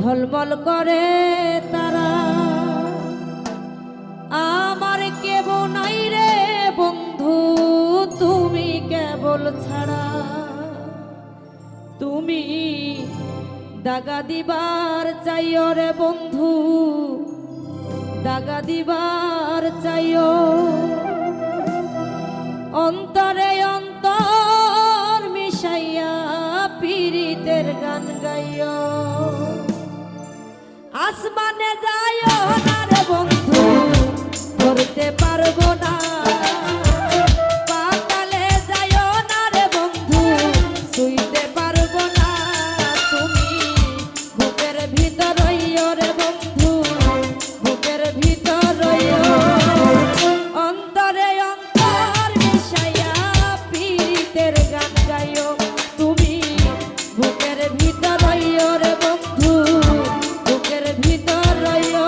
ঝলমল করে তারা। আমার কেব নাই রে বন্ধু তুমি কেবল ছাড়া। তুমি দাগা দিবার চাইও রে বন্ধু, দাগা দিবার চাইও। অন্তরে অন্তর মিশাইয়া পীড়িতের গান গাইও। আসমানে যাইও না রে বন্ধু ধরতে পারবো না। পাতালে যাইও না রে বন্ধু শুইতে পারবো না। তুমি বুকের ভিতর রইও রে বন্ধু, বুকের ভিতর রইও। অন্তরে অন্তর মিশাইয়া পীড়িতের গান গাইও। তুমি বুকের ভিতর রইও রে বন্ধু, বুকের ভিতর রইও।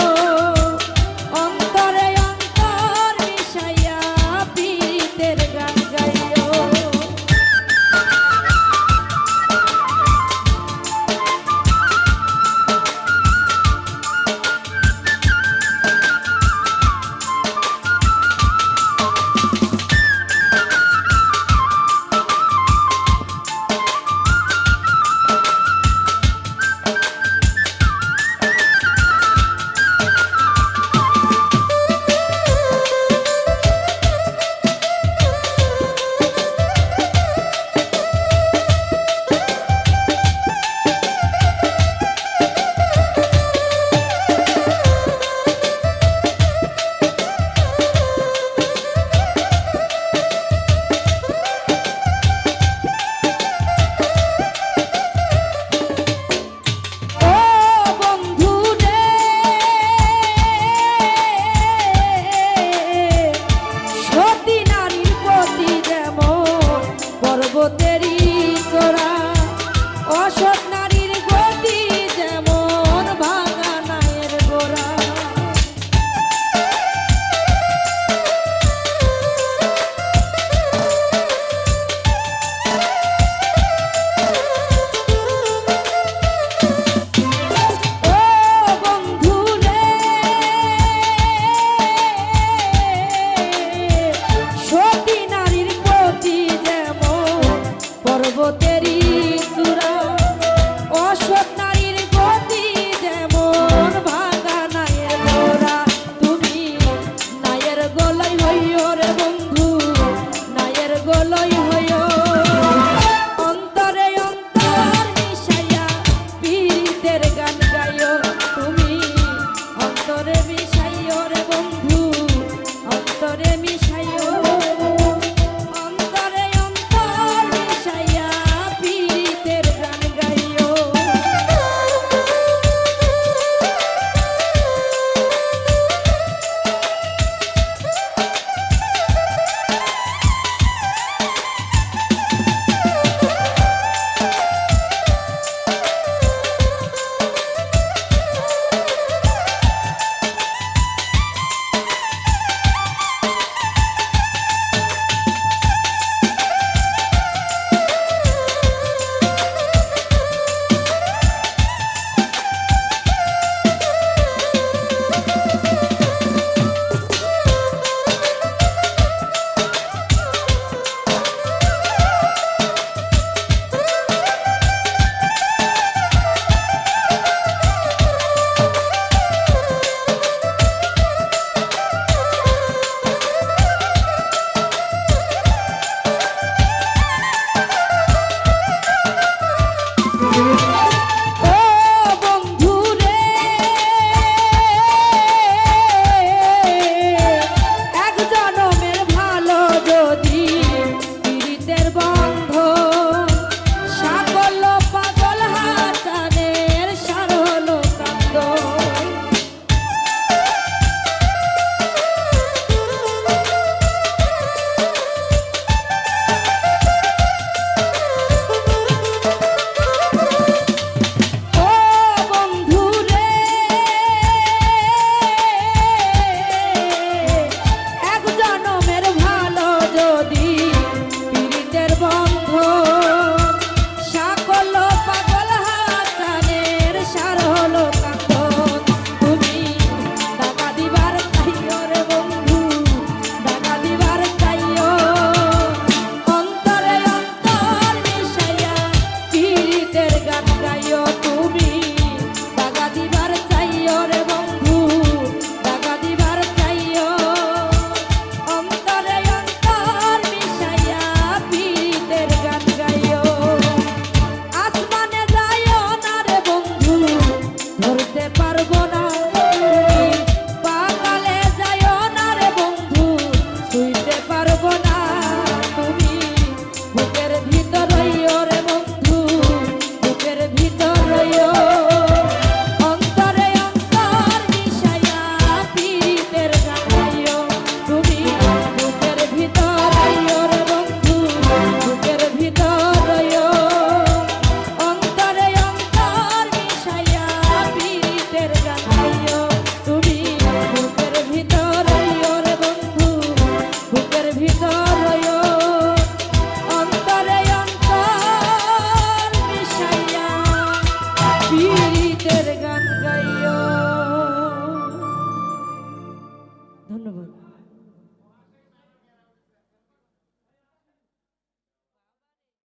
পারবো না